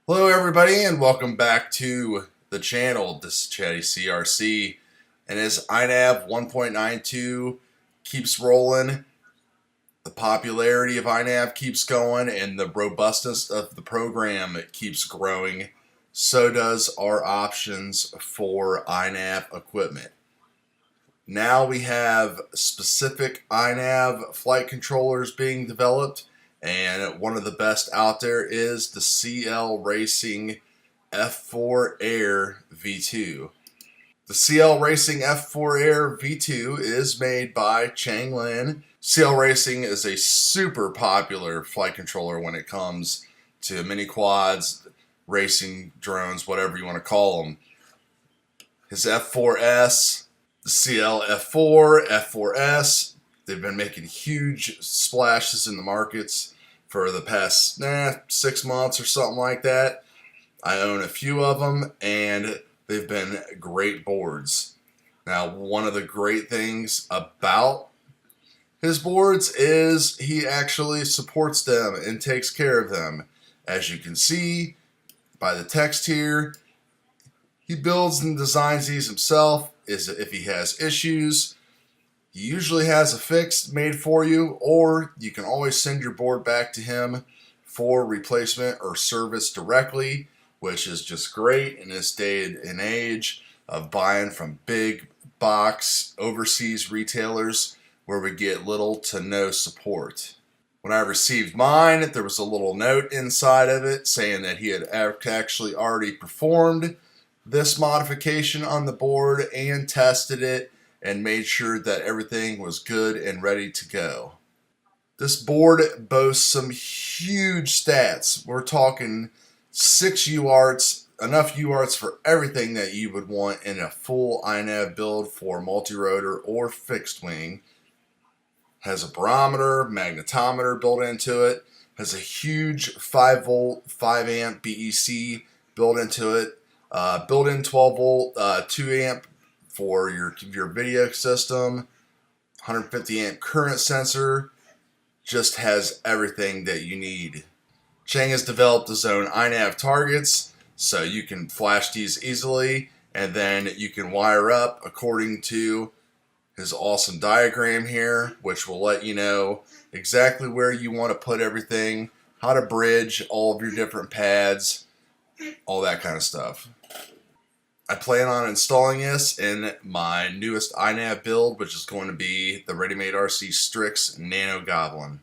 Hello everybody and welcome back to the channel. This is Chatty CRC, and as Inav 1.92 keeps rolling, the popularity of Inav keeps going and the robustness of the program keeps growing. So does our options for Inav equipment. Now we have specific Inav flight controllers being developed, and one of the best out there is the CL Racing F4 Air V2. The CL Racing F4 Air V2 is made by Changlin. CL Racing is a super popular flight controller when it comes to mini quads, racing drones, whatever you want to call them. His F4S, the CL F4, F4S, they've been making huge splashes in the markets for the past 6 months or something like that. I own a few of them, and they've been great boards. Now, one of the great things about his boards is he actually supports them and takes care of them. As you can see by the text here, he builds and designs these himself. If he has issues, he usually has a fix made for you, or you can always send your board back to him for replacement or service directly, which is just great in this day and age of buying from big box overseas retailers where we get little to no support. When I received mine, there was a little note inside of it saying that he had actually already performed this modification on the board and tested it and made sure that everything was good and ready to go. This board boasts some huge stats. We're talking 6 UARTs, enough UARTs for everything that you would want in a full Inav build for multi-rotor or fixed wing. Has a barometer, magnetometer built into it. Has a huge 5 volt, 5 amp BEC built into it. Built-in 12 volt, 2 amp for your video system. 150 amp current sensor. Just has everything that you need. Chang has developed his own Inav targets, so you can flash these easily, and then you can wire up according to his awesome diagram here, which will let you know exactly where you want to put everything, how to bridge all of your different pads, all that kind of stuff. I plan on installing this in my newest Inav build, which is going to be the Ready-Made RC Strix Nano Goblin.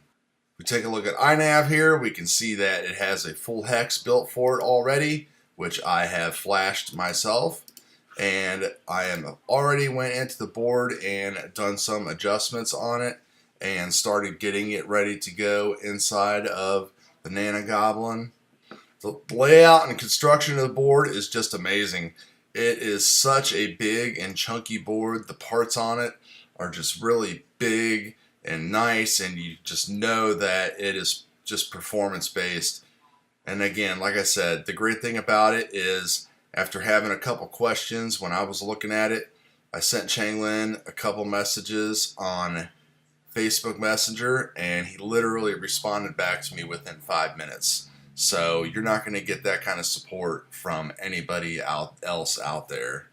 If we take a look at Inav here, we can see that it has a full hex built for it already, which I have flashed myself. And I am already went into the board and done some adjustments on it and started getting it ready to go inside of the Nano Goblin. The layout and construction of the board is just amazing. It is such a big and chunky board. The parts on it are just really big and nice, and you just know that it is just performance based. And again, like I said, the great thing about it is after having a couple questions when I was looking at it, I sent Changlin a couple messages on Facebook Messenger, and he literally responded back to me within 5 minutes. So you're not going to get that kind of support from anybody else out there.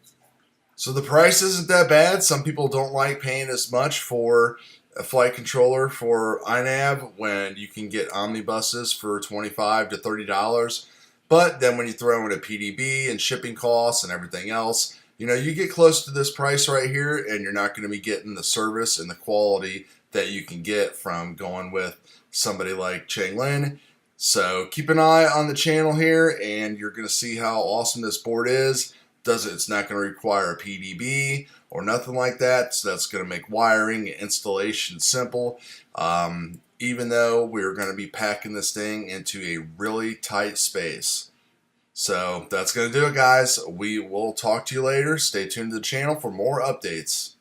So the price isn't that bad. Some people don't like paying as much for a flight controller for Inav when you can get omnibuses for $25 to $30. But then when you throw in a PDB and shipping costs and everything else, you get close to this price right here, and you're not going to be getting the service and the quality that you can get from going with somebody like Changlin. So keep an eye on the channel here, and you're going to see how awesome this board is. It's not going to require a PDB or nothing like that, so that's going to make wiring and installation simple. Even though we're going to be packing this thing into a really tight space. So that's going to do it, guys. We will talk to you later. Stay tuned to the channel for more updates.